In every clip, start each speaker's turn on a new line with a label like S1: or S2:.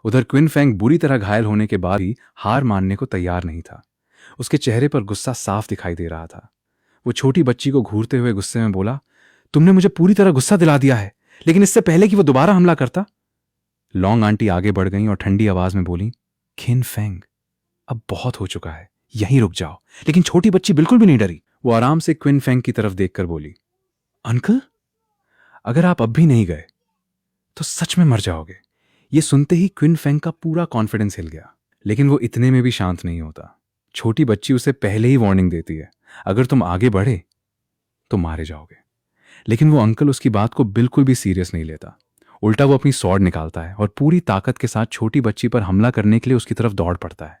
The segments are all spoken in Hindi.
S1: उधर क्विन फेंग बुरी तरह घायल होने के बाद भी हार मानने को तैयार नहीं था। उसके चेहरे पर गुस्सा साफ दिखाई दे रहा था। वो छोटी बच्ची को घूरते हुए गुस्से में बोला, तुमने मुझे पूरी तरह गुस्सा दिला दिया है, लेकिन इससे पहले कि वो दोबारा हमला करता। लॉन्ग आंटी आगे बढ़ गईं और ठंडी आवाज में बोली, क्विन फेंग, अब बहुत हो चुका है, यहीं रुक जाओ। लेकिन छोटी बच्ची बिल्कुल भी नहीं डरी। वो आराम से क्विन फेंग की तरफ देखकर बोली, अंकल, अगर आप अब भी नहीं गए तो सच में मर जाओगे। ये सुनते ही क्विन फेंग का पूरा कॉन्फिडेंस हिल गया। लेकिन वो इतने में भी शांत नहीं होता। छोटी बच्ची उसे पहले ही वार्निंग देती है, अगर तुम आगे बढ़े तो मारे जाओगे। लेकिन वो अंकल उसकी बात को बिल्कुल भी सीरियस नहीं लेता। उल्टा वो अपनी स्वॉर्ड निकालता है और पूरी ताकत के साथ छोटी बच्ची पर हमला करने के लिए उसकी तरफ दौड़ पड़ता है।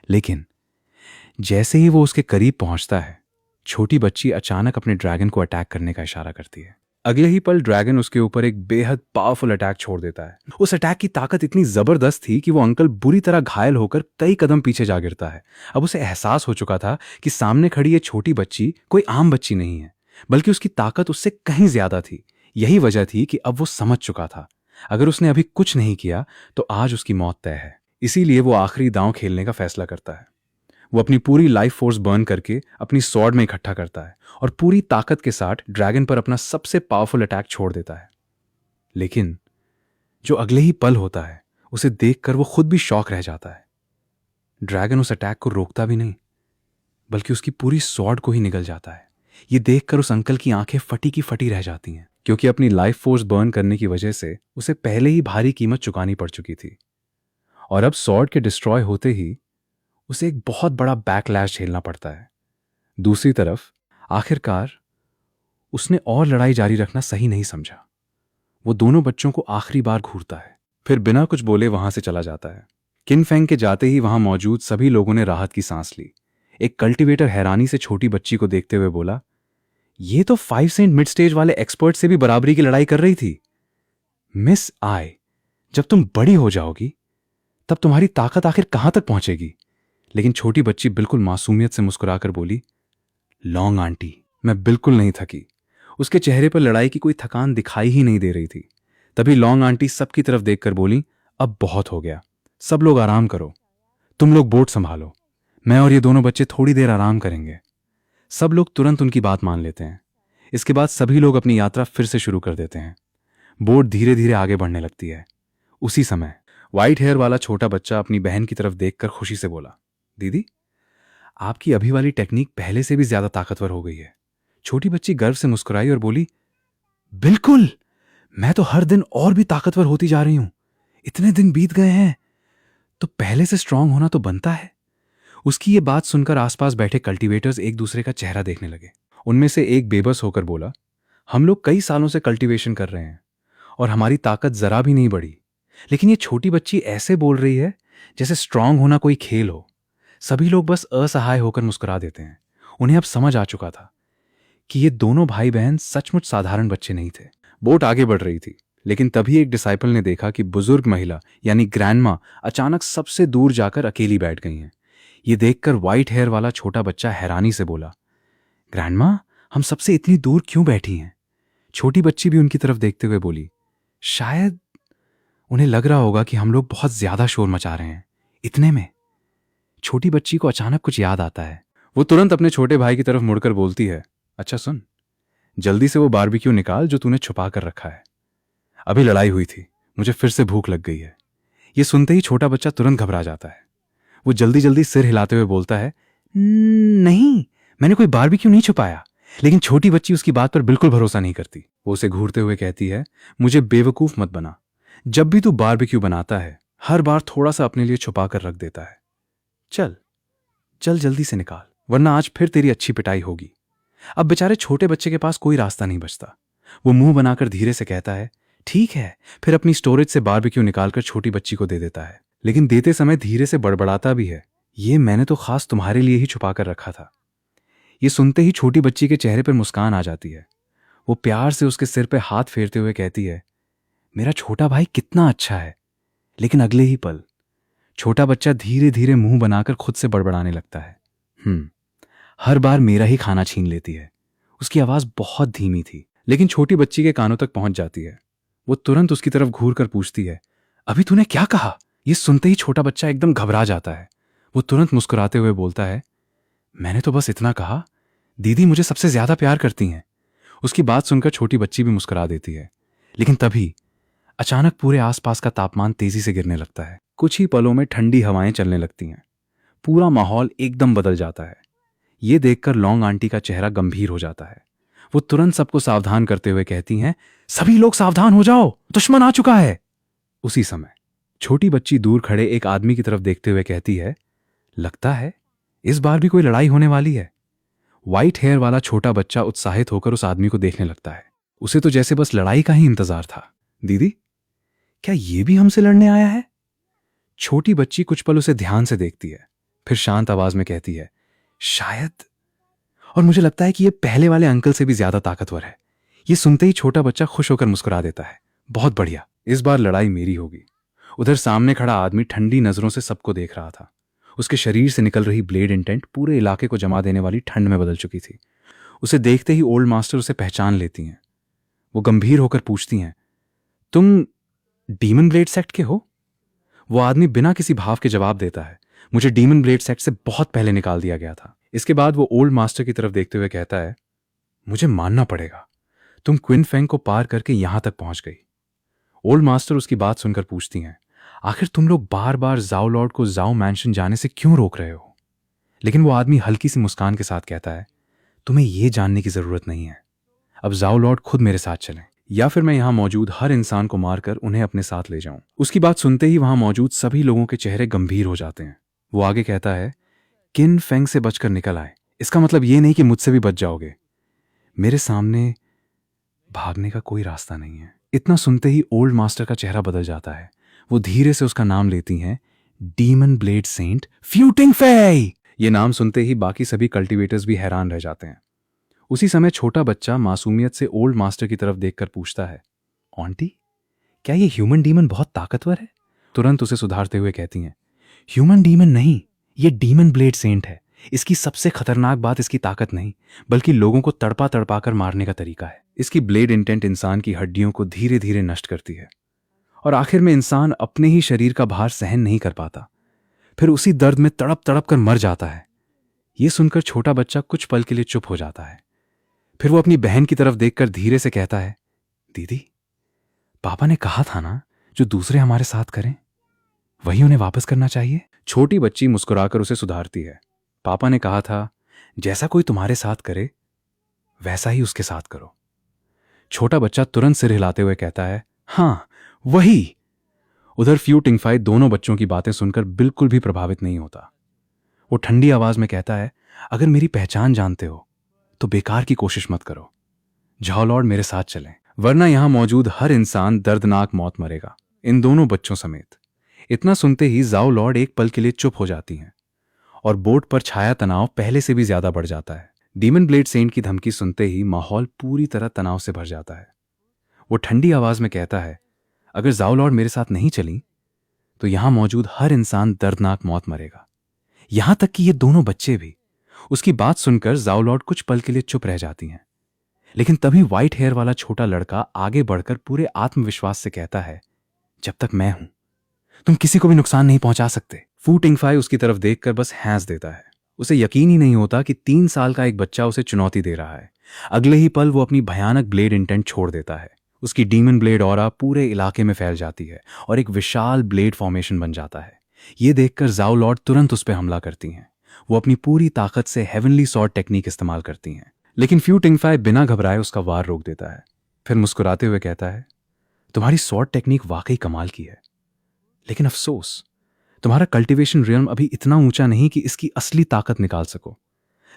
S1: लेकिन जैसे ही वो उसके करीब पहुंचता है, छोटी बच्ची अचानक अपने ड्रैगन को अटैक करने का इशारा करती है। अगले ही पल ड्रैगन उसके ऊपर एक बेहद पावरफुल अटैक छोड़ देता है। उस अटैक की ताकत इतनी जबरदस्त थी कि वो अंकल बुरी तरह घायल होकर कई कदम पीछे जा गिरता है। अब उसे एहसास हो चुका था कि सामने खड़ी ये छोटी बच्ची कोई आम बच्ची नहीं है, बल्कि उसकी ताकत उससे कहीं ज्यादा थी। यही वजह थी कि अब वो समझ चुका था, अगर उसने अभी कुछ नहीं किया तो आज उसकी मौत तय है। इसीलिए वो आखिरी दांव खेलने का फैसला करता है। वो अपनी पूरी लाइफ फोर्स बर्न करके अपनी स्वॉर्ड में इकट्ठा करता है और पूरी ताकत के साथ ड्रैगन पर अपना सबसे पावरफुल अटैक छोड़ देता है। लेकिन जो अगले ही पल होता है, उसे देखकर वो खुद भी शॉक रह जाता है। ड्रैगन उस अटैक को रोकता भी नहीं, बल्कि उसकी पूरी स्वॉर्ड को ही निगल जाता है। ये देखकर उस अंकल की आंखें फटी की फटी रह जाती हैं, क्योंकि अपनी लाइफ फोर्स बर्न करने की वजह से उसे पहले ही भारी कीमत चुकानी पड़ चुकी थी। और अब स्वॉर्ड के डिस्ट्रॉय होते ही उसे एक बहुत बड़ा बैकलैश झेलना पड़ता है। दूसरी तरफ आखिरकार उसने और लड़ाई जारी रखना सही नहीं समझा। वो दोनों बच्चों को आखिरी बार घूरता है, फिर बिना कुछ बोले वहां से चला जाता है। क्विन फेंग के जाते ही वहां मौजूद सभी लोगों ने राहत की सांस ली। एक कल्टीवेटर हैरानी से छोटी बच्ची को देखते हुए बोला, ये तो 5 सेंट मिड स्टेज वाले एक्सपर्ट से भी बराबरी की लड़ाई कर रही थी। मिस आई, जब तुम बड़ी हो जाओगी तब तुम्हारी ताकत आखिर कहां तक पहुंचेगी। लेकिन छोटी बच्ची बिल्कुल मासूमियत से मुस्कुराकर बोली, लॉन्ग आंटी, मैं बिल्कुल नहीं थकी। उसके चेहरे पर लड़ाई की कोई थकान दिखाई ही नहीं दे रही थी। तभी लॉन्ग आंटी सबकी तरफ देखकर बोली, अब बहुत हो गया, सब लोग आराम करो। तुम लोग बोट संभालो, मैं और ये दोनों बच्चे थोड़ी देर आराम करेंगे। सब लोग तुरंत उनकी बात मान लेते हैं। इसके बाद सभी लोग अपनी यात्रा फिर से शुरू कर देते हैं। बोट धीरे धीरे आगे बढ़ने लगती है। उसी समय व्हाइट हेयर वाला छोटा बच्चा अपनी बहन की तरफ देखकर खुशी से बोला, दीदी, आपकी अभी वाली टेक्निक पहले से भी ज्यादा ताकतवर हो गई है। छोटी बच्ची गर्व से मुस्कुराई और बोली, बिल्कुल, मैं तो हर दिन और भी ताकतवर होती जा रही हूं। इतने दिन बीत गए हैं तो पहले से स्ट्रांग होना तो बनता है। उसकी ये बात सुनकर आसपास बैठे कल्टीवेटर्स एक दूसरे का चेहरा देखने लगे। उनमें से एक बेबस होकर बोला, हम लोग कई सालों से कल्टीवेशन कर रहे हैं और हमारी ताकत जरा भी नहीं बढ़ी, लेकिन ये छोटी बच्ची ऐसे बोल रही है जैसे स्ट्रांग होना कोई खेल हो। सभी लोग बस असहाय होकर मुस्कुरा देते हैं। उन्हें अब समझ आ चुका था कि ये दोनों भाई बहन सचमुच साधारण बच्चे नहीं थे। बोट आगे बढ़ रही थी, लेकिन तभी एक डिसाइपल ने देखा कि बुजुर्ग महिला यानी ग्रैंडमा अचानक सबसे दूर जाकर अकेली बैठ गई हैं। ये देखकर व्हाइट हेयर वाला छोटा बच्चा हैरानी से बोला, ग्रैंडमा, हम सबसे इतनी दूर क्यों बैठी हैं? छोटी बच्ची भी उनकी तरफ देखते हुए बोली, शायद उन्हें लग रहा होगा कि हम लोग बहुत ज्यादा शोर मचा रहे हैं। इतने में छोटी बच्ची को अचानक कुछ याद आता है। वो तुरंत अपने छोटे भाई की तरफ मुड़कर बोलती है, अच्छा सुन, जल्दी से वो बारबेक्यू निकाल जो तूने छुपा कर रखा है। अभी लड़ाई हुई थी, मुझे फिर से भूख लग गई है। ये सुनते ही छोटा बच्चा तुरंत घबरा जाता है। वो जल्दी जल्दी सिर हिलाते हुए बोलता है, नहीं, मैंने कोई बारबेक्यू नहीं छुपाया। लेकिन छोटी बच्ची उसकी बात पर बिल्कुल भरोसा नहीं करती। वो उसे घूरते हुए कहती है, मुझे बेवकूफ मत बना। जब भी तू बारबेक्यू बनाता है, हर बार थोड़ा सा अपने लिए छुपा कर रख देता है। चल चल जल्दी से निकाल, वरना आज फिर तेरी अच्छी पिटाई होगी। अब बेचारे छोटे बच्चे के पास कोई रास्ता नहीं बचता। वो मुंह बनाकर धीरे से कहता है, ठीक है। फिर अपनी स्टोरेज से बारबेक्यू निकालकर छोटी बच्ची को दे देता है, लेकिन देते समय धीरे से बड़बड़ाता भी है, ये मैंने तो खास तुम्हारे लिए ही छुपा कर रखा था। ये सुनते ही छोटी बच्ची के चेहरे पर मुस्कान आ जाती है। वो प्यार से उसके सिर पर हाथ फेरते हुए कहती है, मेरा छोटा भाई कितना अच्छा है। लेकिन अगले ही पल छोटा बच्चा धीरे धीरे मुंह बनाकर खुद से बड़बड़ाने लगता है, हर बार मेरा ही खाना छीन लेती है। उसकी आवाज बहुत धीमी थी, लेकिन छोटी बच्ची के कानों तक पहुंच जाती है। वो तुरंत उसकी तरफ घूर कर पूछती है, अभी तूने क्या कहा? ये सुनते ही छोटा बच्चा एकदम घबरा जाता है। वो तुरंत मुस्कुराते हुए बोलता है, मैंने तो बस इतना कहा, दीदी मुझे सबसे ज्यादा प्यार करती हैं। उसकी बात सुनकर छोटी बच्ची भी मुस्कुरा देती है। लेकिन तभी अचानक पूरे आसपास का तापमान तेजी से गिरने लगता है। कुछ ही पलों में ठंडी हवाएं चलने लगती हैं। पूरा माहौल एकदम बदल जाता है। ये देखकर लौंग आंटी का चेहरा गंभीर हो जाता है। वो तुरंत सबको सावधान करते हुए कहती हैं, सभी लोग सावधान हो जाओ, दुश्मन आ चुका है। उसी समय छोटी बच्ची दूर खड़े एक आदमी की तरफ देखते हुए कहती है, लगता है इस बार भी कोई लड़ाई होने वाली है। व्हाइट हेयर वाला छोटा बच्चा उत्साहित होकर उस आदमी को देखने लगता है। उसे तो जैसे बस लड़ाई का ही इंतजार था। दीदी, क्या ये भी हमसे लड़ने आया है? छोटी बच्ची कुछ पल उसे ध्यान से देखती है, फिर शांत आवाज में कहती है, शायद। और मुझे लगता है कि ये पहले वाले अंकल से भी ज्यादा ताकतवर है। ये सुनते ही छोटा बच्चा खुश होकर मुस्कुरा देता है। बहुत बढ़िया, इस बार लड़ाई मेरी होगी। उधर सामने खड़ा आदमी ठंडी नजरों से सबको देख रहा था। उसके शरीर से निकल रही ब्लेड इंटेंट पूरे इलाके को जमा देने वाली ठंड में बदल चुकी थी। उसे देखते ही ओल्ड मास्टर उसे पहचान लेती हैं। वो गंभीर होकर पूछती हैं, तुम डीमन ब्लेड सेक्ट के हो? वो आदमी बिना किसी भाव के जवाब देता है, मुझे डीमन ब्लेड सेक्ट से बहुत पहले निकाल दिया गया था। इसके बाद वो ओल्ड मास्टर की तरफ देखते हुए कहता है, मुझे मानना पड़ेगा, तुम क्विन फेंग को पार करके यहां तक पहुंच गई। ओल्ड मास्टर उसकी बात सुनकर पूछती हैं, आखिर तुम लोग बार बार जाओ लॉर्ड को जाओ मैंशन जाने से क्यों रोक रहे हो? लेकिन वो आदमी हल्की सी मुस्कान के साथ कहता है, तुम्हें यह जानने की जरूरत नहीं है। अब जाओ लॉर्ड खुद मेरे साथ चलें, या फिर मैं यहां मौजूद हर इंसान को मारकर उन्हें अपने साथ ले जाऊं। उसकी बात सुनते ही वहां मौजूद सभी लोगों के चेहरे गंभीर हो जाते हैं। वो आगे कहता है, किन फेंग से बचकर निकल आए, इसका मतलब ये नहीं कि मुझसे भी बच जाओगे। मेरे सामने भागने का कोई रास्ता नहीं है। इतना सुनते ही ओल्ड मास्टर का चेहरा बदल जाता है। वो धीरे से उसका नाम लेती हैं, डीमन ब्लेड सेंट फ्यू टिंग फेई। ये नाम सुनते ही बाकी सभी कल्टीवेटर्स भी हैरान रह जाते हैं। उसी समय छोटा बच्चा मासूमियत से ओल्ड मास्टर की तरफ देखकर पूछता है, आंटी, क्या ये ह्यूमन डीमन बहुत ताकतवर है? तुरंत उसे सुधारते हुए कहती हैं, ह्यूमन डीमन नहीं, ये डीमन ब्लेड सेंट है। इसकी सबसे खतरनाक बात इसकी ताकत नहीं, बल्कि लोगों को तड़पा तड़पा कर मारने का तरीका है। इसकी ब्लेड इंटेंट इंसान की हड्डियों को धीरे धीरे नष्ट करती है और आखिर में इंसान अपने ही शरीर का भार सहन नहीं कर पाता, फिर उसी दर्द में तड़प तड़प कर मर जाता है। यह सुनकर छोटा बच्चा कुछ पल के लिए चुप हो जाता है। फिर वो अपनी बहन की तरफ देखकर धीरे से कहता है, दीदी, पापा ने कहा था ना, जो दूसरे हमारे साथ करें वही उन्हें वापस करना चाहिए। छोटी बच्ची मुस्कुराकर उसे सुधारती है, पापा ने कहा था, जैसा कोई तुम्हारे साथ करे वैसा ही उसके साथ करो। छोटा बच्चा तुरंत सिर हिलाते हुए कहता है, हां वही। उधर फ्यू टिंगफाई दोनों बच्चों की बातें सुनकर बिल्कुल भी प्रभावित नहीं होता। वो ठंडी आवाज में कहता है, अगर मेरी पहचान जानते हो तो बेकार की कोशिश मत करो। जाओ लॉर्ड मेरे साथ चलें, वरना यहां मौजूद हर इंसान दर्दनाक मौत मरेगा, इन दोनों बच्चों समेत। इतना सुनते ही जाओ लॉर्ड एक पल के लिए चुप हो जाती हैं और बोट पर छाया तनाव पहले से भी ज्यादा बढ़ जाता है। डीमन ब्लेड सेंट की धमकी सुनते ही माहौल पूरी तरह तनाव से भर जाता है। वो ठंडी आवाज में कहता है, अगर जाओ लॉर्ड मेरे साथ नहीं चली तो यहां मौजूद हर इंसान दर्दनाक मौत मरेगा, यहां तक कि ये दोनों बच्चे भी। उसकी बात सुनकर जाओ लॉर्ड कुछ पल के लिए चुप रह जाती हैं। लेकिन तभी व्हाइट हेयर वाला छोटा लड़का आगे बढ़कर पूरे आत्मविश्वास से कहता है, जब तक मैं हूं तुम किसी को भी नुकसान नहीं पहुंचा सकते। फू टिंगफाई उसकी तरफ देखकर बस हंस देता है। उसे यकीन ही नहीं होता कि 3 साल का एक बच्चा उसे चुनौती दे रहा है। अगले ही पल वो अपनी भयानक ब्लेड इंटेंट छोड़ देता है। उसकी डीमन ब्लेड ऑरा पूरे इलाके में फैल जाती है और एक विशाल ब्लेड फॉर्मेशन बन जाता है। ये देखकर जाओ लॉर्ड तुरंत उस पर हमला करती हैं। वो अपनी पूरी ताकत से हेवनली सॉर्ड टेक्निक इस्तेमाल करती हैं, लेकिन फ्यू टिंगफाई बिना घबराए उसका वार रोक देता है। फिर मुस्कुराते हुए कहता है, तुम्हारी सॉर्ड टेक्निक वाकई कमाल की है, लेकिन अफसोस तुम्हारा कल्टीवेशन रियल्म अभी इतना ऊंचा नहीं कि इसकी असली ताकत निकाल सको।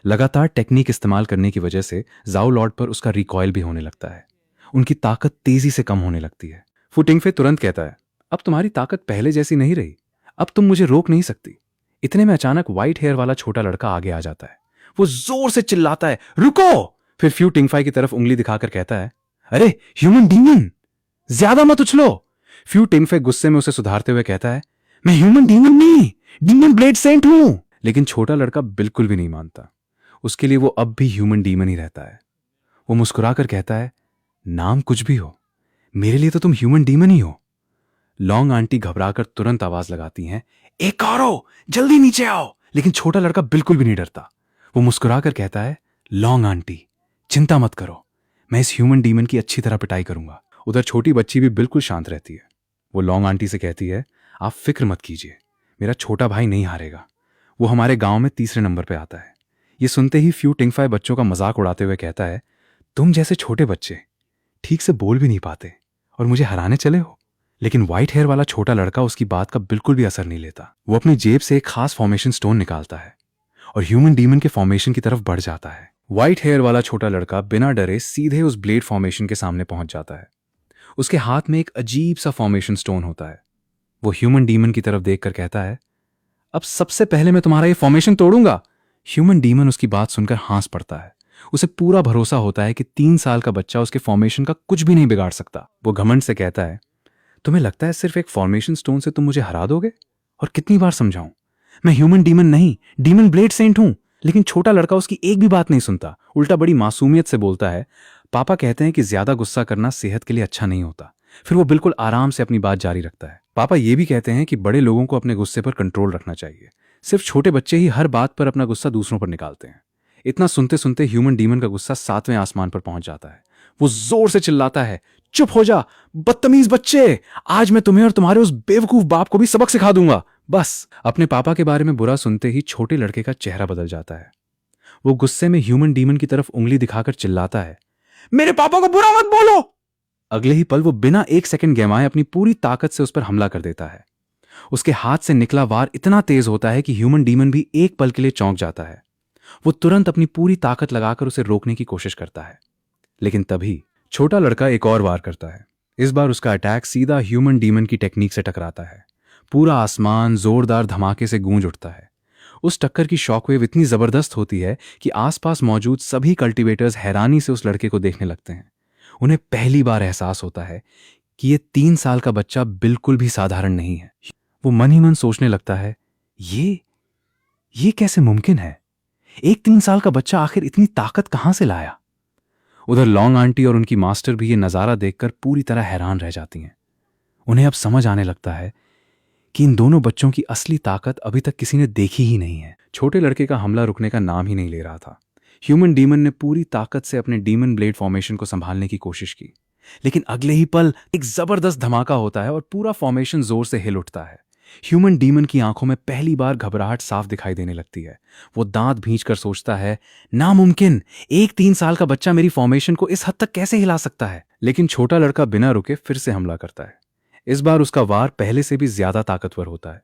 S1: लगातार टेक्निक इस्तेमाल करने की वजह से जाओ लॉर्ड पर उसका रिकॉयल भी होने लगता है। उनकी ताकत तेजी से कम होने लगती है। फू टिंगफाई तुरंत कहता है, अब तुम्हारी ताकत पहले जैसी नहीं रही, अब तुम मुझे रोक नहीं सकती। इतने में अचानक व्हाइट हेयर वाला छोटा लड़का आगे आ जाता है। वो जोर से चिल्लाता है, रुको! फिर फ्यू टिंगफाई की तरफ उंगली दिखाकर कहता है, अरे ह्यूमन डीमन, ज्यादा मत उछलो। फ्यू टिंगफाई गुस्से में उसे सुधारते हुए कहता है, मैं ह्यूमन डीमन नहीं, डीमन ब्लेड सेंट हूं। लेकिन छोटा लड़का बिल्कुल भी नहीं मानता। उसके लिए वो अब भी ह्यूमन डीमन ही रहता है। वो मुस्कुराकर कहता है, नाम कुछ भी हो, मेरे लिए तो तुम ह्यूमन डीमन ही हो। लॉन्ग आंटी घबराकर तुरंत आवाज लगाती हैं, एक और जल्दी नीचे आओ। लेकिन छोटा लड़का बिल्कुल भी नहीं डरता। वो मुस्कुराकर कहता है, लॉन्ग आंटी चिंता मत करो, मैं इस ह्यूमन डीमन की अच्छी तरह पिटाई करूंगा। उधर छोटी बच्ची भी बिल्कुल शांत रहती है। वो लॉन्ग आंटी से कहती है, आप फिक्र मत कीजिए, मेरा छोटा भाई नहीं हारेगा। वो हमारे गांव में तीसरे नंबर पे आता है। ये सुनते ही फ्यू टिंगफाई बच्चों का मजाक उड़ाते हुए कहता है, तुम जैसे छोटे बच्चे ठीक से बोल भी नहीं पाते और मुझे हराने चले हो। लेकिन व्हाइट हेयर वाला छोटा लड़का उसकी बात का बिल्कुल भी असर नहीं लेता। वो अपनी जेब से एक खास फॉर्मेशन स्टोन निकालता है और ह्यूमन डीमन के फॉर्मेशन की तरफ बढ़ जाता है। व्हाइट हेयर वाला छोटा लड़का बिना डरे सीधे उस ब्लेड फॉर्मेशन के सामने पहुंच जाता है। उसके हाथ में एक अजीब सा फॉर्मेशन स्टोन होता है। वो ह्यूमन डीमन की तरफ देखकर कहता है, अब सबसे पहले मैं तुम्हारा ये फॉर्मेशन तोड़ूंगा। ह्यूमन डीमन उसकी बात सुनकर हंस पड़ता है। उसे पूरा भरोसा होता है कि 3 साल का बच्चा उसके फॉर्मेशन का कुछ भी नहीं बिगाड़ सकता। वो घमंड से कहता है, तुम्हें लगता है सिर्फ एक फॉर्मेशन स्टोन से तुम मुझे हरा दोगे? और कितनी बार समझाऊं, मैं ह्यूमन डीमन नहीं, डीमन ब्लेड सेंट हूं। लेकिन छोटा लड़का उसकी एक भी बात नहीं सुनता। उल्टा बड़ी मासूमियत से बोलता है, पापा कहते हैं कि ज्यादा गुस्सा करना सेहत के लिए अच्छा नहीं होता। फिर वो बिल्कुल आराम से अपनी बात जारी रखता है, पापा ये भी कहते हैं कि बड़े लोगों को अपने गुस्से पर कंट्रोल रखना चाहिए, सिर्फ छोटे बच्चे ही हर बात पर अपना गुस्सा दूसरों पर निकालते हैं। इतना सुनते सुनते ह्यूमन डीमन का गुस्सा 7वें आसमान पर पहुंच जाता है। वो जोर से चिल्लाता है, चुप हो जा बदतमीज बच्चे, आज मैं तुम्हें और तुम्हारे उस बेवकूफ बाप को भी सबक सिखा दूंगा। बस अपने पापा के बारे में बुरा सुनते ही छोटे लड़के का चेहरा बदल जाता है। वो गुस्से में ह्यूमन डीमन की तरफ उंगली दिखाकर चिल्लाता है, मेरे पापा को बुरा मत बोलो। अगले ही पल वो बिना एक सेकंड गंवाए अपनी पूरी ताकत से उस पर हमला कर देता है। उसके हाथ से निकला वार इतना तेज होता है कि ह्यूमन डीमन भी एक पल के लिए चौंक जाता है। वो तुरंत अपनी पूरी ताकत लगाकर उसे रोकने की कोशिश करता है, लेकिन तभी छोटा लड़का एक और वार करता है। इस बार उसका अटैक सीधा ह्यूमन डीमन की टेक्निक से टकराता है। पूरा आसमान जोरदार धमाके से गूंज उठता है। उस टक्कर की शॉकवेव इतनी जबरदस्त होती है कि आसपास मौजूद सभी कल्टीवेटर्स हैरानी से उस लड़के को देखने लगते हैं। उन्हें पहली बार एहसास होता है कि ये 3 साल का बच्चा बिल्कुल भी साधारण नहीं है। वो मन ही मन सोचने लगता है, ये कैसे मुमकिन है? एक 3 साल का बच्चा आखिर इतनी ताकत कहां से लाया? उधर लॉन्ग आंटी और उनकी मास्टर भी ये नजारा देखकर पूरी तरह हैरान रह जाती हैं। उन्हें अब समझ आने लगता है कि इन दोनों बच्चों की असली ताकत अभी तक किसी ने देखी ही नहीं है। छोटे लड़के का हमला रुकने का नाम ही नहीं ले रहा था। ह्यूमन डीमन ने पूरी ताकत से अपने डीमन ब्लेड फॉर्मेशन को संभालने की कोशिश की, लेकिन अगले ही पल एक जबरदस्त धमाका होता है और पूरा फॉर्मेशन जोर से हिल उठता है। ह्यूमन डीमन की आंखों में पहली बार घबराहट साफ दिखाई देने लगती है। वो दांत भींचकर सोचता है, नामुमकिन, एक 3 साल का बच्चा मेरी फॉर्मेशन को इस हद तक कैसे हिला सकता है? लेकिन छोटा लड़का बिना रुके फिर से हमला करता है। इस बार उसका वार पहले से भी ज्यादा ताकतवर होता है।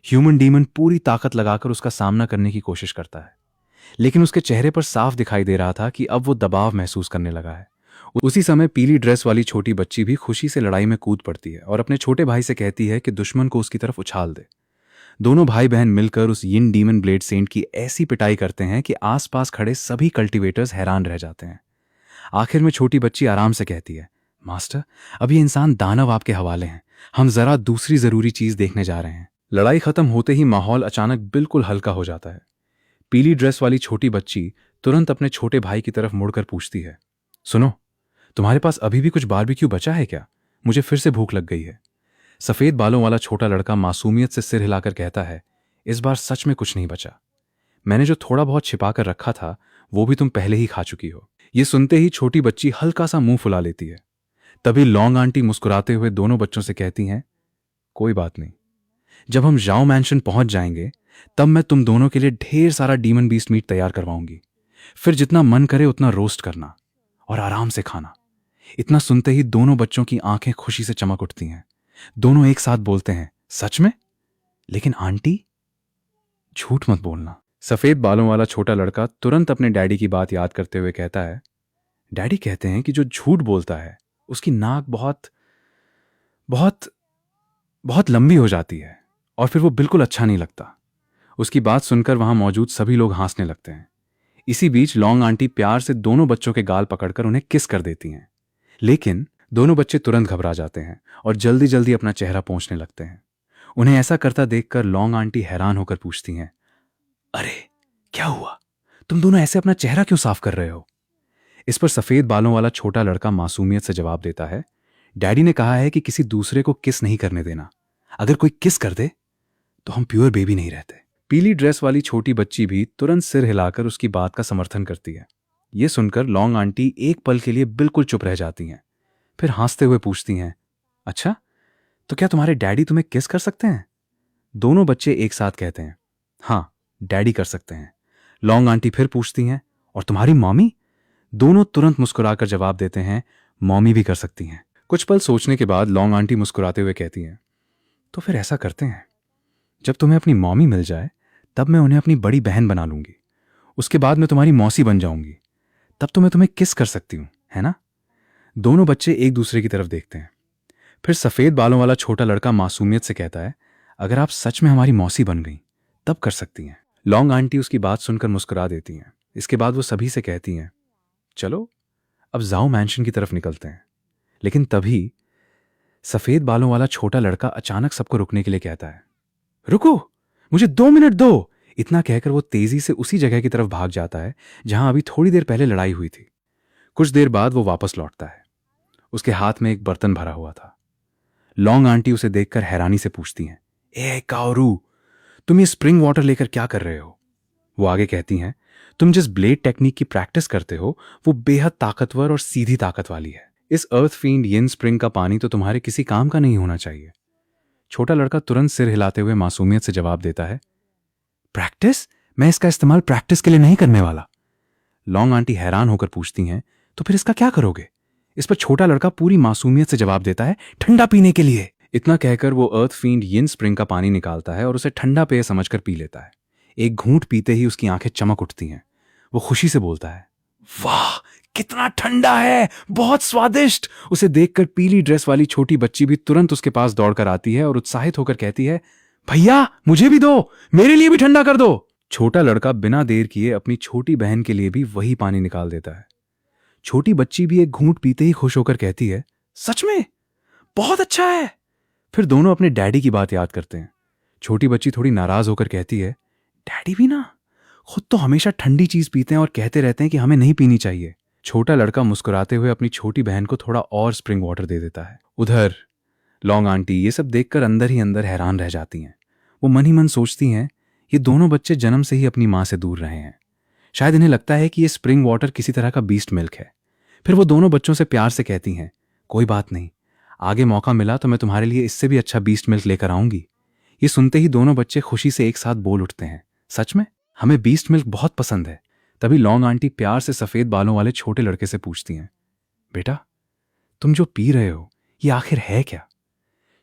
S1: ह्यूमन डीमन पूरी ताकत लगाकर उसका सामना करने की कोशिश करता है, लेकिन उसके चेहरे पर साफ दिखाई दे रहा था कि अब वो दबाव महसूस करने लगा है। उसी समय पीली ड्रेस वाली छोटी बच्ची भी खुशी से लड़ाई में कूद पड़ती है और अपने छोटे भाई से कहती है कि दुश्मन को उसकी तरफ उछाल दे। दोनों भाई बहन मिलकर उस यिन डीमन ब्लेड सेंट की ऐसी पिटाई करते हैं कि आसपास खड़े सभी कल्टीवेटर्स हैरान रह जाते हैं। आखिर में छोटी बच्ची आराम से कहती है, मास्टर, अब ये इंसान दानव आपके हवाले हैं, हम जरा दूसरी जरूरी चीज देखने जा रहे हैं। लड़ाई खत्म होते ही माहौल अचानक बिल्कुल हल्का हो जाता है। पीली ड्रेस वाली छोटी बच्ची तुरंत अपने छोटे भाई की तरफ मुड़कर पूछती है, सुनो, तुम्हारे पास अभी भी कुछ बारबेक्यू बचा है क्या? मुझे फिर से भूख लग गई है। सफेद बालों वाला छोटा लड़का मासूमियत से सिर हिलाकर कहता है, इस बार सच में कुछ नहीं बचा। मैंने जो थोड़ा बहुत छिपा कर रखा था वो भी तुम पहले ही खा चुकी हो। ये सुनते ही छोटी बच्ची हल्का सा मुंह फुला लेती है। तभी लॉन्ग आंटी मुस्कुराते हुए दोनों बच्चों से कहती हैं, कोई बात नहीं, जब हम जाओ मैंशन पहुंच जाएंगे तब मैं तुम दोनों के लिए ढेर सारा डीमन बीस्ट मीट तैयार करवाऊंगी। फिर जितना मन करे उतना रोस्ट करना और आराम से खाना। इतना सुनते ही दोनों बच्चों की आंखें खुशी से चमक उठती हैं। दोनों एक साथ बोलते हैं, सच में? लेकिन आंटी, झूठ मत बोलना। सफेद बालों वाला छोटा लड़का तुरंत अपने डैडी की बात याद करते हुए कहता है, डैडी कहते हैं कि जो झूठ बोलता है उसकी नाक बहुत बहुत बहुत लंबी हो जाती है और फिर वो बिल्कुल अच्छा नहीं लगता। उसकी बात सुनकर वहां मौजूद सभी लोग हंसने लगते हैं। इसी बीच लॉन्ग आंटी प्यार से दोनों बच्चों के गाल पकड़कर उन्हें किस कर देती हैं, लेकिन दोनों बच्चे तुरंत घबरा जाते हैं और जल्दी जल्दी अपना चेहरा पोंछने लगते हैं। उन्हें ऐसा करता देखकर लॉन्ग आंटी हैरान होकर पूछती हैं, अरे क्या हुआ? तुम दोनों ऐसे अपना चेहरा क्यों साफ कर रहे हो? इस पर सफेद बालों वाला छोटा लड़का मासूमियत से जवाब देता है, डैडी ने कहा है कि किसी दूसरे को किस नहीं करने देना। अगर कोई किस कर दे तो हम प्योर बेबी नहीं रहते। पीली ड्रेस वाली छोटी बच्ची भी तुरंत सिर हिलाकर उसकी बात का समर्थन करती है। ये सुनकर लॉन्ग आंटी एक पल के लिए बिल्कुल चुप रह जाती हैं। फिर हंसते हुए पूछती हैं, अच्छा, तो क्या तुम्हारे डैडी तुम्हें किस कर सकते हैं? दोनों बच्चे एक साथ कहते हैं, हाँ, डैडी कर सकते हैं। लॉन्ग आंटी फिर पूछती हैं, और तुम्हारी मॉमी? दोनों तुरंत मुस्कुराकर जवाब देते हैं, मॉमी भी कर सकती हैं। कुछ पल सोचने के बाद लॉन्ग आंटी मुस्कुराते हुए कहती हैं, तो फिर ऐसा करते हैं, जब तुम्हें अपनी मॉमी मिल जाए तब मैं उन्हें अपनी बड़ी बहन बना लूंगी। उसके बाद मैं तुम्हारी मौसी बन जाऊंगी। तब तो मैं तुम्हें किस कर सकती हूं, है ना? दोनों बच्चे एक दूसरे की तरफ देखते हैं। फिर सफेद बालों वाला छोटा लड़का मासूमियत से कहता है, अगर आप सच में हमारी मौसी बन गई तब कर सकती हैं। लॉन्ग आंटी उसकी बात सुनकर मुस्कुरा देती हैं। इसके बाद वो सभी से कहती हैं, चलो अब जाओ मैंशन की तरफ निकलते हैं। लेकिन तभी सफेद बालों वाला छोटा लड़का अचानक सबको रुकने के लिए कहता है, रुको, मुझे 2 मिनट दो। इतना कहकर वो तेजी से उसी जगह की तरफ भाग जाता है जहां अभी थोड़ी देर पहले लड़ाई हुई थी। कुछ देर बाद वो वापस लौटता है। उसके हाथ में एक बर्तन भरा हुआ था। लॉन्ग आंटी उसे देखकर हैरानी से पूछती हैं, ए काओरू, तुम ये स्प्रिंग वाटर लेकर क्या कर रहे हो? वो आगे कहती हैं, तुम जिस ब्लेड टेक्निक की प्रैक्टिस करते हो वो बेहद ताकतवर और सीधी ताकत वाली है। इस अर्थ फील्ड यिन स्प्रिंग का पानी तो तुम्हारे किसी काम का नहीं होना चाहिए। छोटा लड़का तुरंत सिर हिलाते हुए मासूमियत से जवाब देता है, प्रैक्टिस? मैं इसका इस्तेमाल प्रैक्टिस के लिए नहीं करने वाला। लॉन्ग आंटी हैरान होकर पूछती हैं, तो फिर इसका क्या करोगे? इस पर छोटा लड़का पूरी मासूमियत से जवाब देता है, ठंडा पीने के लिए। इतना कहकर वो अर्थ फील्ड यिन स्प्रिंग का पानी निकालता है और उसे ठंडा पेय समझकर पी लेता है। एक घूंट पीते ही उसकी आंखें चमक उठती हैं। वो खुशी से बोलता है, वाह, कितना ठंडा है, बहुत स्वादिष्ट। उसे देखकर पीली ड्रेस वाली छोटी बच्ची भी तुरंत उसके पास दौड़कर आती है और उत्साहित होकर कहती है, भैया मुझे भी दो, मेरे लिए भी ठंडा कर दो। छोटा लड़का बिना देर किए अपनी छोटी बहन के लिए भी वही पानी निकाल देता है। छोटी बच्ची भी एक घूंट पीते ही खुश होकर कहती है, सच में बहुत अच्छा है। फिर दोनों अपने डैडी की बात याद करते हैं। छोटी बच्ची थोड़ी नाराज होकर कहती है, डैडी भी ना खुद तो हमेशा ठंडी चीज पीते हैं और कहते रहते हैं कि हमें नहीं पीनी चाहिए। छोटा लड़का मुस्कुराते हुए अपनी छोटी बहन को थोड़ा और स्प्रिंग वाटर दे देता है। उधर लॉन्ग आंटी ये सब देखकर अंदर ही अंदर हैरान रह जाती हैं। वो मन ही मन सोचती हैं, ये दोनों बच्चे जन्म से ही अपनी मां से दूर रहे हैं। शायद इन्हें लगता है कि ये स्प्रिंग वाटर किसी तरह का बीस्ट मिल्क है। फिर वो दोनों बच्चों से प्यार से कहती हैं, कोई बात नहीं, आगे मौका मिला तो मैं तुम्हारे लिए इससे भी अच्छा बीस्ट मिल्क लेकर आऊंगी। ये सुनते ही दोनों बच्चे खुशी से एक साथ बोल उठते हैं, सच में हमें बीस्ट मिल्क बहुत पसंद है। तभी लॉन्ग आंटी प्यार से सफेद बालों वाले छोटे लड़के से पूछती हैं, बेटा तुम जो पी रहे हो ये आखिर है क्या?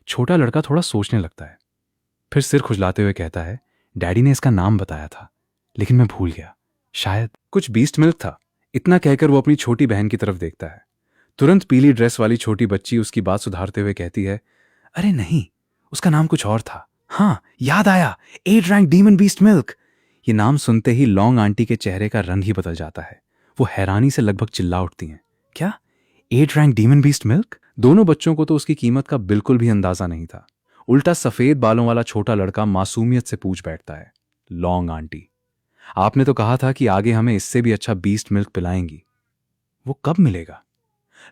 S1: छोटा लड़का थोड़ा सोचने लगता है, फिर सिर खुजलाते हुए कहता है, डैडी ने इसका नाम बताया था लेकिन मैं भूल गया, शायद कुछ बीस्ट मिल्क था। इतना कहकर वो अपनी छोटी बहन की तरफ देखता है। तुरंत पीली ड्रेस वाली छोटी बच्ची उसकी बात सुधारते हुए कहती है, अरे नहीं, उसका नाम कुछ और था। हाँ याद आया, 8 रैंक डीमन बीस्ट मिल्क। ये नाम सुनते ही लॉन्ग आंटी के चेहरे का रंग ही बदल जाता है। वो हैरानी से लगभग चिल्ला उठती हैं, क्या 8 रैंक डीमन बीस्ट मिल्क? दोनों बच्चों को तो उसकी कीमत का बिल्कुल भी अंदाजा नहीं था। उल्टा सफेद बालों वाला छोटा लड़का मासूमियत से पूछ बैठता है, लॉन्ग आंटी आपने तो कहा था कि आगे हमें इससे भी अच्छा बीस्ट मिल्क पिलाएंगी, वो कब मिलेगा?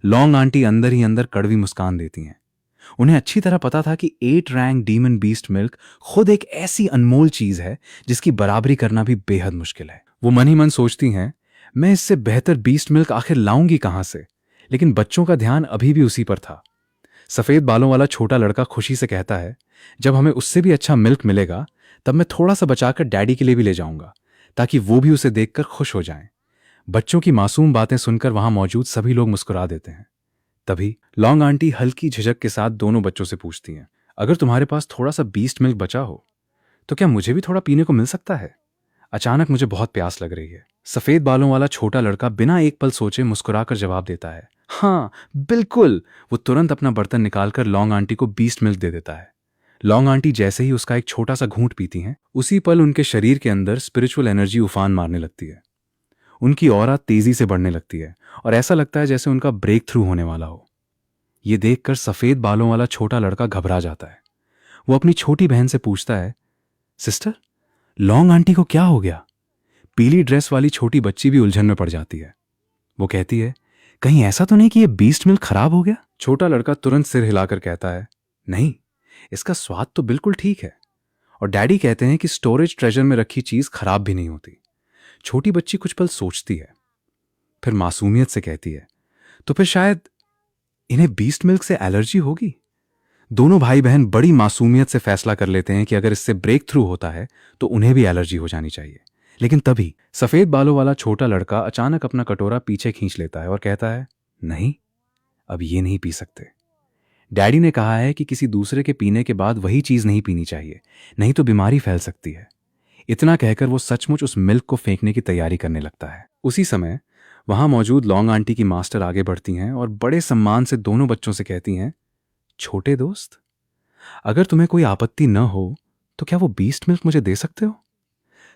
S1: लॉन्ग आंटी अंदर ही अंदर कड़वी मुस्कान देती हैं। उन्हें अच्छी तरह पता था कि 8 रैंक डीमन बीस्ट मिल्क खुद एक ऐसी अनमोल चीज है जिसकी बराबरी करना भी बेहद मुश्किल है। वो मन ही मन सोचती हैं, मैं इससे बेहतर बीस्ट मिल्क आखिर लाऊंगी कहां से? लेकिन बच्चों का ध्यान अभी भी उसी पर था। सफेद बालों वाला छोटा लड़का खुशी से कहता है, जब हमें उससे भी अच्छा मिल्क मिलेगा तब मैं थोड़ा सा बचाकर डैडी के लिए भी ले जाऊंगा ताकि वो भी उसे देखकर खुश हो जाएं। बच्चों की मासूम बातें सुनकर वहां मौजूद सभी लोग मुस्कुरा देते हैं। तभी लॉन्ग आंटी हल्की झिझक के साथ दोनों बच्चों से पूछती हैं, अगर तुम्हारे पास थोड़ा सा बीस्ट मिल्क बचा हो तो क्या मुझे भी थोड़ा पीने को मिल सकता है? अचानक मुझे बहुत प्यास लग रही है। सफेद बालों वाला छोटा लड़का बिना एक पल सोचे मुस्कुराकर जवाब देता है, हाँ बिल्कुल। वो तुरंत अपना बर्तन निकालकर लॉन्ग आंटी को बीस्ट मिल्क दे देता है। लॉन्ग आंटी जैसे ही उसका एक छोटा सा घूंट पीती हैं, उसी पल उनके शरीर के अंदर स्पिरिचुअल एनर्जी उफान मारने लगती है। उनकी ऑरा तेजी से बढ़ने लगती है और ऐसा लगता है जैसे उनका ब्रेक थ्रू होने वाला हो। ये देखकर सफेद बालों वाला छोटा लड़का घबरा जाता है। वो अपनी छोटी बहन से पूछता है, सिस्टर लॉन्ग आंटी को क्या हो गया? पीली ड्रेस वाली छोटी बच्ची भी उलझन में पड़ जाती है। वो कहती है, कहीं ऐसा तो नहीं कि ये बीस्ट मिल्क खराब हो गया? छोटा लड़का तुरंत सिर हिलाकर कहता है, नहीं, इसका स्वाद तो बिल्कुल ठीक है। और डैडी कहते हैं कि स्टोरेज ट्रेजर में रखी चीज खराब भी नहीं होती। छोटी बच्ची कुछ पल सोचती है, फिर मासूमियत से कहती है, तो फिर शायद इन्हें बीस्ट मिल्क से एलर्जी होगी। दोनों भाई बहन बड़ी मासूमियत से फैसला कर लेते हैं कि अगर इससे ब्रेक थ्रू होता है तो उन्हें भी एलर्जी हो जानी चाहिए। लेकिन तभी सफेद बालों वाला छोटा लड़का अचानक अपना कटोरा पीछे खींच लेता है और कहता है, नहीं, अब ये नहीं पी सकते। डैडी ने कहा है कि किसी दूसरे के पीने के बाद वही चीज नहीं पीनी चाहिए, नहीं तो बीमारी फैल सकती है। इतना कहकर वो सचमुच उस मिल्क को फेंकने की तैयारी करने लगता है। उसी समय वहां मौजूद लॉन्ग आंटी की मास्टर आगे बढ़ती हैं और बड़े सम्मान से दोनों बच्चों से कहती हैं, छोटे दोस्त, अगर तुम्हें कोई आपत्ति न हो तो क्या वो बीस्ट मिल्क मुझे दे सकते हो?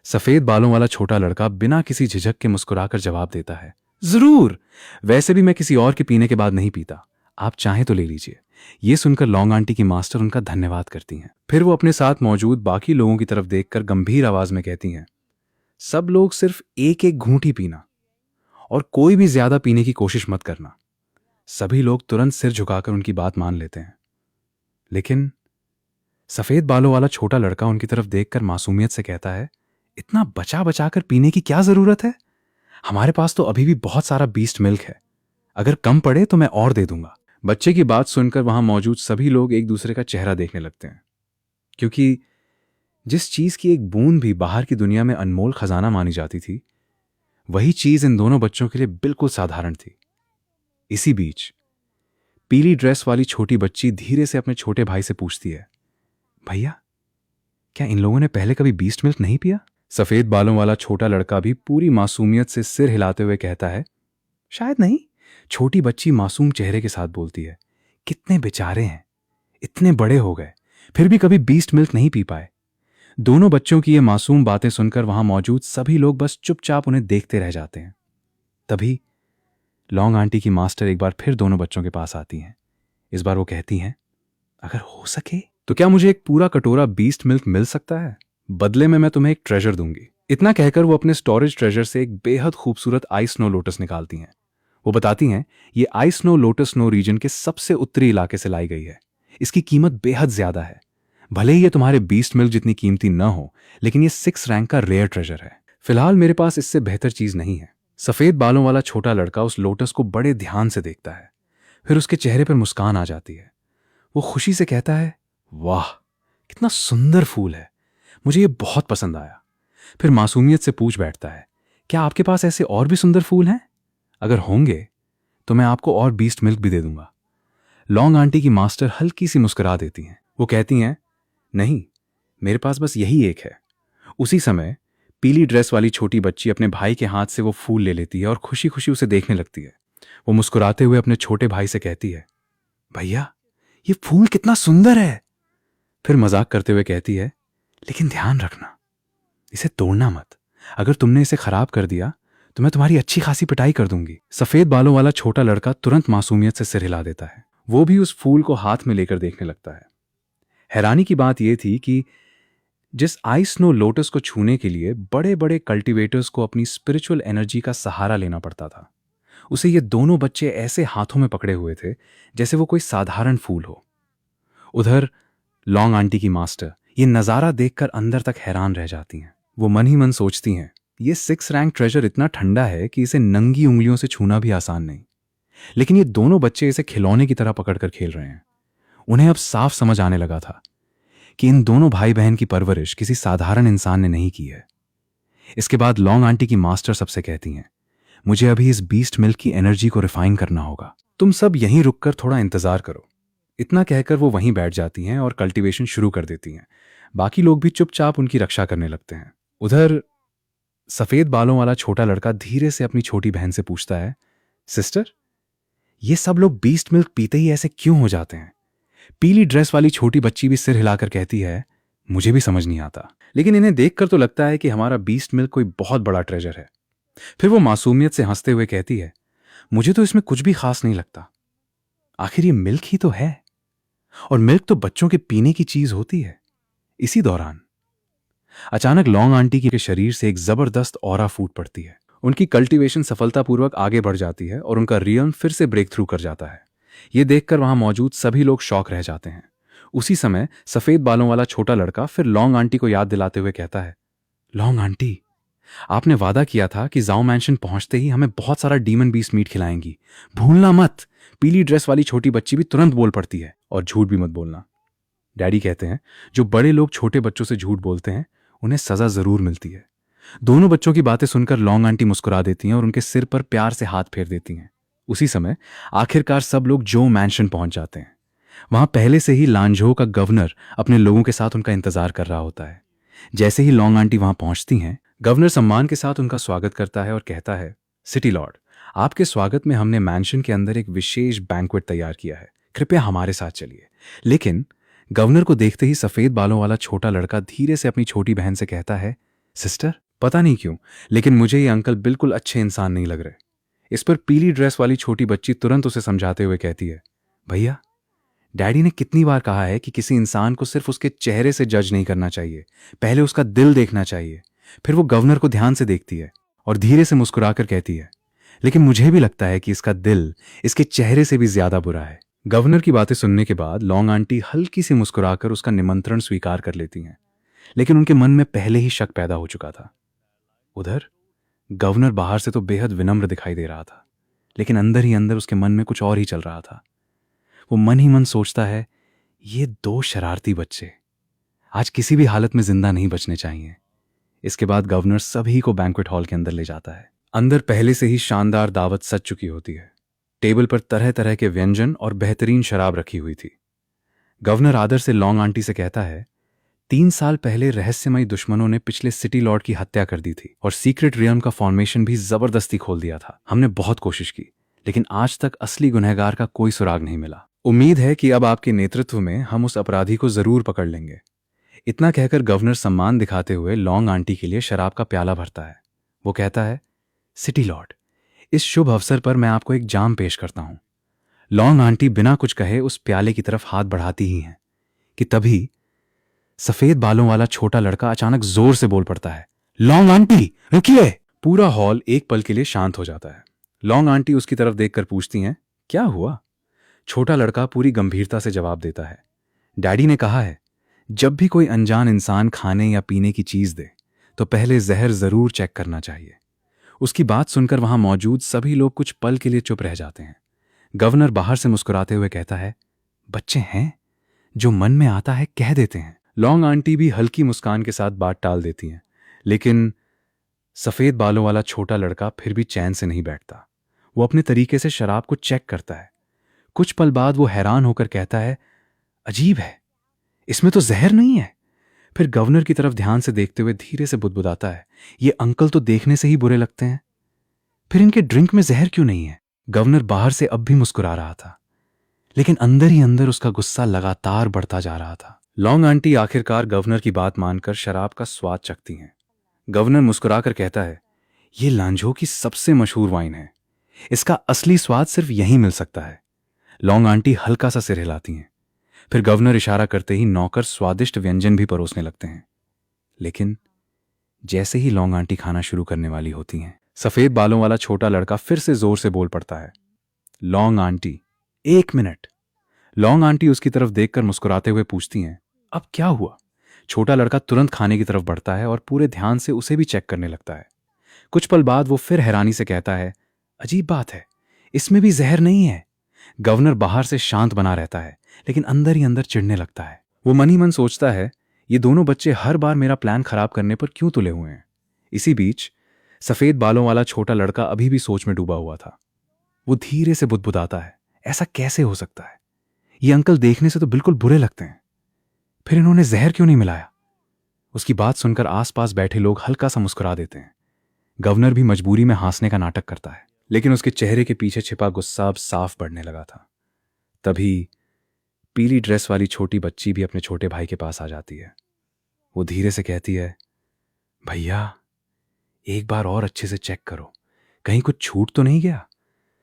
S1: सफेद बालों वाला छोटा लड़का बिना किसी झिझक के मुस्कुराकर जवाब देता है, जरूर, वैसे भी मैं किसी और के पीने के बाद नहीं पीता, आप चाहें तो ले लीजिए। ये सुनकर लॉन्ग आंटी की मास्टर उनका धन्यवाद करती हैं। फिर वो अपने साथ मौजूद बाकी लोगों की तरफ देखकर गंभीर आवाज में कहती हैं, सब लोग सिर्फ एक एक घूंट ही पीना और कोई भी ज्यादा पीने की कोशिश मत करना। सभी लोग तुरंत सिर झुकाकर उनकी बात मान लेते हैं। लेकिन सफेद बालों वाला छोटा लड़का उनकी तरफ देखकर मासूमियत से कहता है, इतना बचा बचा कर पीने की क्या जरूरत है? हमारे पास तो अभी भी बहुत सारा बीस्ट मिल्क है, अगर कम पड़े तो मैं और दे दूंगा। बच्चे की बात सुनकर वहां मौजूद सभी लोग एक दूसरे का चेहरा देखने लगते हैं, क्योंकि जिस चीज की एक बूंद भी बाहर की दुनिया में अनमोल खजाना मानी जाती थी, वही चीज इन दोनों बच्चों के लिए बिल्कुल साधारण थी। इसी बीच पीली ड्रेस वाली छोटी बच्ची धीरे से अपने छोटे भाई से पूछती है, भैया, क्या इन लोगों ने पहले कभी बीस्ट मिल्क नहीं पिया? सफेद बालों वाला छोटा लड़का भी पूरी मासूमियत से सिर हिलाते हुए कहता है, शायद नहीं। छोटी बच्ची मासूम चेहरे के साथ बोलती है, कितने बेचारे हैं, इतने बड़े हो गए फिर भी कभी बीस्ट मिल्क नहीं पी पाए। दोनों बच्चों की ये मासूम बातें सुनकर वहां मौजूद सभी लोग बस चुपचाप उन्हें देखते रह जाते हैं। तभी लॉन्ग आंटी की मास्टर एक बार फिर दोनों बच्चों के पास आती हैं। इस बार वो कहती हैं, अगर हो सके तो क्या मुझे एक पूरा कटोरा बीस्ट मिल्क मिल सकता है? बदले में मैं तुम्हें एक ट्रेजर दूंगी। इतना कहकर वो अपने स्टोरेज ट्रेजर से एक बेहद खूबसूरत आइस स्नो लोटस निकालती हैं। वो बताती हैं, ये ice snow lotus snow region के सबसे उत्तरी इलाके से लाई गई है। इसकी कीमत बेहद ज्यादा है। भले ही ये तुम्हारे बीस्ट मिल्क जितनी कीमती न हो, लेकिन ये 6 रैंक का रेयर ट्रेजर है। फिलहाल मेरे पास इससे बेहतर चीज नहीं है। सफेद बालों वाला छोटा लड़का उस लोटस को बड़े ध्यान से देखता है, फिर उसके चेहरे पर मुस्कान आ जाती है। वो खुशी से कहता है, वाह, कितना सुंदर फूल है, मुझे ये बहुत पसंद आया। फिर मासूमियत से पूछ बैठता है, क्या आपके पास ऐसे और भी सुंदर फूल हैं? अगर होंगे तो मैं आपको और बीस्ट मिल्क भी दे दूंगा। लॉन्ग आंटी की मास्टर हल्की सी मुस्कुरा देती हैं। वो कहती हैं, नहीं, मेरे पास बस यही एक है। उसी समय पीली ड्रेस वाली छोटी बच्ची अपने भाई के हाथ से वो फूल ले लेती है और खुशी खुशी उसे देखने लगती है। वो मुस्कुराते हुए अपने छोटे भाई से कहती है, भैया, ये फूल कितना सुंदर है। फिर मजाक करते हुए कहती है, लेकिन ध्यान रखना, इसे तोड़ना मत। अगर तुमने इसे खराब कर दिया तो मैं तुम्हारी अच्छी खासी पिटाई कर दूंगी। सफेद बालों वाला छोटा लड़का तुरंत मासूमियत से सिर हिला देता है। वो भी उस फूल को हाथ में लेकर देखने लगता है। हैरानी की बात यह थी कि जिस आइस स्नो लोटस को छूने के लिए बड़े बड़े कल्टीवेटर्स को अपनी स्पिरिचुअल एनर्जी का सहारा लेना पड़ता था, उसे ये दोनों बच्चे ऐसे हाथों में पकड़े हुए थे जैसे वो कोई साधारण फूल हो। उधर लॉन्ग आंटी की मास्टर ये नजारा देखकर अंदर तक हैरान रह जाती हैं। वो मन ही मन सोचती हैं, ये 6 रैंक ट्रेजर इतना ठंडा है कि इसे नंगी उंगलियों से छूना भी आसान नहीं। लेकिन ये दोनों बच्चे इसे खिलौने की तरह पकड़कर खेल रहे हैं। उन्हें अब साफ समझ आने लगा था कि इन दोनों भाई बहन की परवरिश किसी साधारण इंसान ने नहीं की है। इसके बाद लॉन्ग आंटी की मास्टर सबसे कहती हैं, मुझे अभी इस बीस्ट मिल्क की एनर्जी को रिफाइन करना होगा, तुम सब यहीं रुककर थोड़ा इंतजार करो। इतना कहकर वो वहीं बैठ जाती हैं और कल्टीवेशन शुरू कर देती हैं। बाकी लोग भी चुपचाप उनकी रक्षा करने लगते हैं। उधर सफेद बालों वाला छोटा लड़का धीरे से अपनी छोटी बहन से पूछता है, सिस्टर, ये सब लोग बीस्ट मिल्क पीते ही ऐसे क्यों हो जाते हैं? पीली ड्रेस वाली छोटी बच्ची भी सिर हिलाकर कहती है, मुझे भी समझ नहीं आता, लेकिन इन्हें देखकर तो लगता है कि हमारा बीस्ट मिल्क कोई बहुत बड़ा ट्रेजर है। फिर वो मासूमियत से हंसते हुए कहती है, मुझे तो इसमें कुछ भी खास नहीं लगता। आखिर ये मिल्क ही तो है, और मिल्क तो बच्चों के पीने की चीज होती है। इसी दौरान अचानक लॉन्ग आंटी के शरीर से एक जबरदस्त ऑरा फूट पड़ती है। उनकी कल्टीवेशन सफलतापूर्वक आगे बढ़ जाती है और उनका रियल्म फिर से ब्रेक थ्रू कर जाता है। ये देखकर वहां मौजूद सभी लोग शॉक रह जाते हैं। उसी समय सफेद बालों वाला छोटा लड़का फिर लॉन्ग आंटी को याद दिलाते हुए कहता है, लॉन्ग आंटी, आपने वादा किया था कि जाओ मैंशन पहुंचते ही हमें बहुत सारा डीमन बीस्ट मीट खिलाएंगी, भूलना मत। पीली ड्रेस वाली छोटी बच्ची भी तुरंत बोल पड़ती है, और झूठ भी मत बोलना। डैडी कहते हैं, जो बड़े लोग छोटे बच्चों से झूठ बोलते हैं उन्हें सजा जरूर मिलती है। दोनों बच्चों की बातें सुनकर लॉन्ग आंटी मुस्कुरा देती हैं और उनके सिर पर प्यार से हाथ फेर देती हैं। उसी समय आखिरकार सब लोग जो मैंशन पहुंच जाते हैं। वहां पहले से ही लांझो का गवर्नर अपने लोगों के साथ उनका इंतजार कर रहा होता है। जैसे ही लॉन्ग आंटी वहां पहुंचती हैं, गवर्नर सम्मान के साथ उनका स्वागत करता है और कहता है, सिटी लॉर्ड, आपके स्वागत में हमने मैंशन के अंदर एक विशेष बैंक्वेट तैयार किया है, कृपया हमारे साथ चलिए। लेकिन गवर्नर को देखते ही सफेद बालों वाला छोटा लड़का धीरे से अपनी छोटी बहन से कहता है, सिस्टर, पता नहीं क्यों लेकिन मुझे ये अंकल बिल्कुल अच्छे इंसान नहीं लग रहे। इस पर पीली ड्रेस वाली छोटी बच्ची तुरंत उसे समझाते हुए कहती है, भैया, डैडी ने कितनी बार कहा है कि किसी इंसान को सिर्फ उसके चेहरे से जज नहीं करना चाहिए, पहले उसका दिल देखना चाहिए। फिर वो गवर्नर को ध्यान से देखती है और धीरे से मुस्कुराकर कहती है, लेकिन मुझे भी लगता है कि इसका दिल इसके चेहरे से भी ज्यादा बुरा है। गवर्नर की बातें सुनने के बाद लॉन्ग आंटी हल्की सी मुस्कुराकर उसका निमंत्रण स्वीकार कर लेती हैं, लेकिन उनके मन में पहले ही शक पैदा हो चुका था। उधर गवर्नर बाहर से तो बेहद विनम्र दिखाई दे रहा था, लेकिन अंदर ही अंदर उसके मन में कुछ और ही चल रहा था। वो मन ही मन सोचता है, ये दो शरारती बच्चे आज किसी भी हालत में जिंदा नहीं बचने चाहिए। इसके बाद गवर्नर सभी को बैंक्वेट हॉल के अंदर ले जाता है। अंदर पहले से ही शानदार दावत सज चुकी होती है। टेबल पर तरह तरह के व्यंजन और बेहतरीन शराब रखी हुई थी। गवर्नर आदर से लॉन्ग आंटी से कहता है, 3 साल पहले रहस्यमयी दुश्मनों ने पिछले सिटी लॉर्ड की हत्या कर दी थी और सीक्रेट रियल्म का फॉर्मेशन भी जबरदस्ती खोल दिया था। हमने बहुत कोशिश की, लेकिन आज तक असली गुनहगार का कोई सुराग नहीं मिला। उम्मीद है कि अब आपके नेतृत्व में हम उस अपराधी को जरूर पकड़ लेंगे। इतना कहकर गवर्नर सम्मान दिखाते हुए लॉन्ग आंटी के लिए शराब का प्याला भरता है। वो कहता है, सिटी लॉर्ड, इस शुभ अवसर पर मैं आपको एक जाम पेश करता हूं। लॉन्ग आंटी बिना कुछ कहे उस प्याले की तरफ हाथ बढ़ाती ही हैं कि तभी सफेद बालों वाला छोटा लड़का अचानक जोर से बोल पड़ता है, लॉन्ग आंटी रुकिए। पूरा हॉल एक पल के लिए शांत हो जाता है। लॉन्ग आंटी उसकी तरफ देखकर पूछती हैं, क्या हुआ? छोटा लड़का पूरी गंभीरता से जवाब देता है, डैडी ने कहा है, जब भी कोई अनजान इंसान खाने या पीने की चीज दे तो पहले जहर जरूर चेक करना चाहिए। उसकी बात सुनकर वहां मौजूद सभी लोग कुछ पल के लिए चुप रह जाते हैं। गवर्नर बाहर से मुस्कुराते हुए कहता है, बच्चे हैं, जो मन में आता है कह देते हैं। लॉन्ग आंटी भी हल्की मुस्कान के साथ बात टाल देती हैं, लेकिन सफेद बालों वाला छोटा लड़का फिर भी चैन से नहीं बैठता। वो अपने तरीके से शराब को चेक करता है। कुछ पल बाद वो हैरान होकर कहता है, अजीब है, इसमें तो जहर नहीं है। फिर गवर्नर की तरफ ध्यान से देखते हुए धीरे से बुदबुदाता है, ये अंकल तो देखने से ही बुरे लगते हैं, फिर इनके ड्रिंक में जहर क्यों नहीं है? गवर्नर बाहर से अब भी मुस्कुरा रहा था, लेकिन अंदर ही अंदर उसका गुस्सा लगातार बढ़ता जा रहा था। लॉन्ग आंटी आखिरकार गवर्नर की बात मानकर शराब का स्वाद चखती हैं। गवर्नर मुस्कुराकर कहता है, ये लांझो की सबसे मशहूर वाइन है, इसका असली स्वाद सिर्फ यहीं मिल सकता है। लॉन्ग आंटी हल्का सा सिर हिलाती हैं। फिर गवर्नर इशारा करते ही नौकर स्वादिष्ट व्यंजन भी परोसने लगते हैं। लेकिन जैसे ही लॉन्ग आंटी खाना शुरू करने वाली होती हैं, सफेद बालों वाला छोटा लड़का फिर से जोर से बोल पड़ता है, long aunty, 1 minute. Long aunty उसकी तरफ देखकर मुस्कुराते हुए पूछती हैं, अब क्या हुआ? छोटा लड़का तुरंत खाने की तरफ बढ़ता है और पूरे ध्यान से उसे भी चेक करने लगता है। कुछ पल बाद वो फिर हैरानी से कहता है, अजीब बात है, इसमें भी जहर नहीं है। गवर्नर बाहर से शांत बना रहता है, लेकिन अंदर ही अंदर चिढ़ने लगता है। वो मन ही मन सोचता है, ये दोनों बच्चे हर बार मेरा प्लान खराब करने पर क्यों तुले हुए हैं। इसी बीच सफेद बालों वाला छोटा लड़का अभी भी सोच में डूबा हुआ था। वो धीरे से बुदबुदाता है, ऐसा कैसे हो सकता है? ये अंकल देखने से तो बिल्कुल बुरे लगते हैं, फिर इन्होंने जहर क्यों नहीं मिलाया? उसकी बात सुनकर आसपास बैठे लोग हल्का सा मुस्कुरा देते हैं। गवर्नर भी मजबूरी में हंसने का नाटक करता है, लेकिन उसके चेहरे के पीछे छिपा गुस्सा अब साफ बढ़ने लगा था। तभी पीली ड्रेस वाली छोटी बच्ची भी अपने छोटे भाई के पास आ जाती है। वो धीरे से कहती है, भैया, एक बार और अच्छे से चेक करो, कहीं कुछ छूट तो नहीं गया।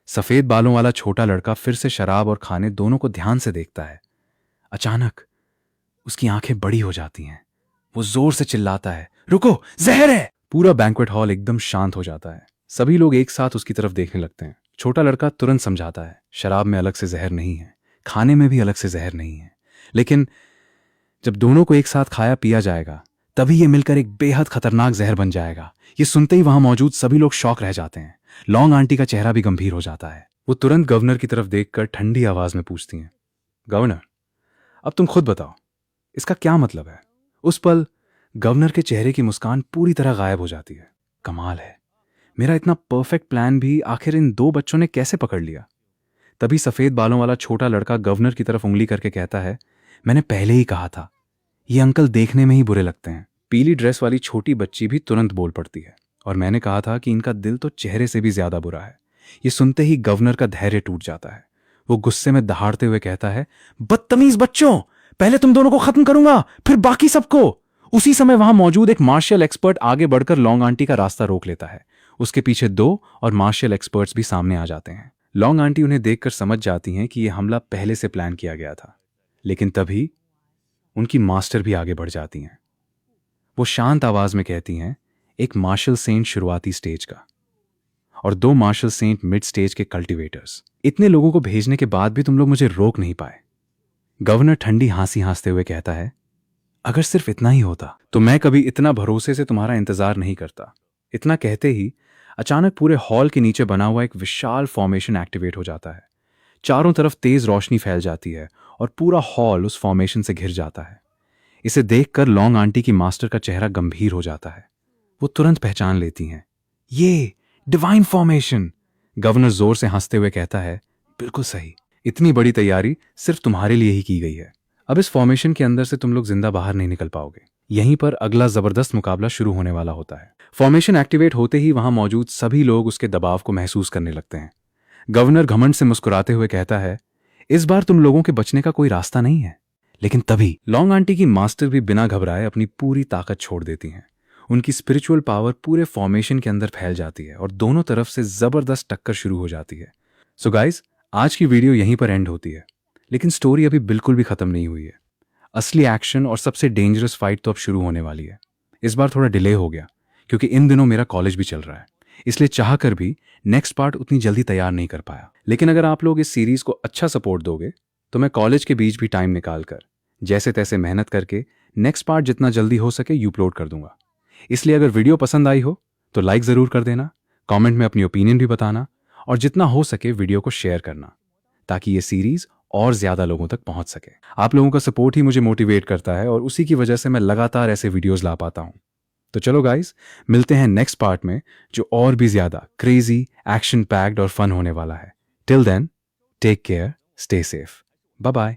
S1: सफेद बालों वाला छोटा लड़का फिर से शराब और खाने दोनों को ध्यान से देखता है। अचानक उसकी आंखें बड़ी हो जाती हैं। वो जोर से चिल्लाता है, रुको, जहर है। पूरा बैंक्वेट हॉल एकदम शांत हो जाता है। सभी लोग एक साथ उसकी तरफ देखने लगते हैं। छोटा लड़का तुरंत समझाता है, शराब में अलग से जहर नहीं है, खाने में भी अलग से जहर नहीं है, लेकिन जब दोनों को एक साथ खाया पिया जाएगा तभी ये मिलकर एक बेहद खतरनाक जहर बन जाएगा। ये सुनते ही वहां मौजूद सभी लोग शॉक रह जाते हैं। लॉन्ग आंटी का चेहरा भी गंभीर हो जाता है। वो तुरंत गवर्नर की तरफ देखकर ठंडी आवाज में पूछती हैं, गवर्नर, अब तुम खुद बताओ, इसका क्या मतलब है? उस पल गवर्नर के चेहरे की मुस्कान पूरी तरह गायब हो जाती है। कमाल है, मेरा इतना परफेक्ट प्लान भी आखिर इन दो बच्चों ने कैसे पकड़ लिया? तभी सफेद बालों वाला छोटा लड़का गवर्नर की तरफ उंगली करके कहता है, मैंने पहले ही कहा था, ये अंकल देखने में ही बुरे लगते हैं। पीली ड्रेस वाली छोटी बच्ची भी तुरंत बोल पड़ती है, और मैंने कहा था कि इनका दिल तो चेहरे से भी ज्यादा बुरा है। ये सुनते ही गवर्नर का धैर्य टूट जाता है। वो गुस्से में दहाड़ते हुए कहता है, बदतमीज बच्चों, पहले तुम दोनों को खत्म करूंगा, फिर बाकी सबको। उसी समय वहां मौजूद एक मार्शल एक्सपर्ट आगे बढ़कर लॉन्ग आंटी का रास्ता रोक लेता है। उसके पीछे दो और मार्शल एक्सपर्ट्स भी सामने आ जाते हैं। लॉन्ग आंटी उन्हें देखकर समझ जाती हैं कि यह हमला पहले से प्लान किया गया था, लेकिन तभी उनकी मास्टर भी आगे बढ़ जाती हैं। वो शांत आवाज में कहती हैं, एक मार्शल सेंट शुरुआती स्टेज का और दो मार्शल सेंट मिड स्टेज के कल्टीवेटर्स। इतने लोगों को भेजने के बाद भी तुम लोग मुझे रोक नहीं पाए। गवर्नर ठंडी हंसी हंसते हुए कहता है, अगर सिर्फ इतना ही होता तो मैं कभी इतना भरोसे से तुम्हारा इंतजार नहीं करता। इतना कहते ही अचानक पूरे हॉल के नीचे बना हुआ एक विशाल फॉर्मेशन एक्टिवेट हो जाता है। चारों तरफ तेज रोशनी फैल जाती है और पूरा हॉल उस फॉर्मेशन से घिर जाता है। इसे देखकर लॉन्ग आंटी की मास्टर का चेहरा गंभीर हो जाता है। वो तुरंत पहचान लेती हैं, ये डिवाइन फॉर्मेशन। गवर्नर जोर से हंसते हुए कहता है, बिल्कुल सही, इतनी बड़ी तैयारी सिर्फ तुम्हारे लिए ही की गई है। अब इस फॉर्मेशन के अंदर से तुम लोग जिंदा बाहर नहीं निकल पाओगे। यहीं पर अगला जबरदस्त मुकाबला शुरू होने वाला होता है। फॉर्मेशन एक्टिवेट होते ही वहां मौजूद सभी लोग उसके दबाव को महसूस करने लगते हैं। गवर्नर घमंड से मुस्कुराते हुए कहता है, इस बार तुम लोगों के बचने का कोई रास्ता नहीं है। लेकिन तभी लॉन्ग आंटी की मास्टर भी बिना घबराए अपनी पूरी ताकत छोड़ देती हैं। उनकी स्पिरिचुअल पावर पूरे फॉर्मेशन के अंदर फैल जाती है और दोनों तरफ से जबरदस्त टक्कर शुरू हो जाती है। सो गाइज, आज की वीडियो यहीं पर एंड होती है, लेकिन स्टोरी अभी बिल्कुल भी खत्म नहीं हुई है। असली एक्शन और सबसे डेंजरस फाइट तो अब शुरू होने वाली है। इस बार थोड़ा डिले हो गया क्योंकि इन दिनों मेरा कॉलेज भी चल रहा है, इसलिए चाहकर भी नेक्स्ट पार्ट उतनी जल्दी तैयार नहीं कर पाया। लेकिन अगर आप लोग इस सीरीज को अच्छा सपोर्ट दोगे तो मैं कॉलेज के बीच भी टाइम निकालकर जैसे तैसे मेहनत करके नेक्स्ट पार्ट जितना जल्दी हो सके यू अपलोड कर दूंगा। इसलिए अगर वीडियो पसंद आई हो तो लाइक जरूर कर देना, कमेंट में अपनी ओपिनियन भी बताना और जितना हो सके वीडियो को शेयर करना ताकि ये सीरीज और ज्यादा लोगों तक पहुंच सके। आप लोगों का सपोर्ट ही मुझे मोटिवेट करता है और उसी की वजह से मैं लगातार ऐसे वीडियोस ला पाता हूं। तो चलो गाइस, मिलते हैं नेक्स्ट पार्ट में जो और भी ज्यादा क्रेजी, एक्शन पैक्ड और फन होने वाला है। Till then, take care, stay safe, bye bye.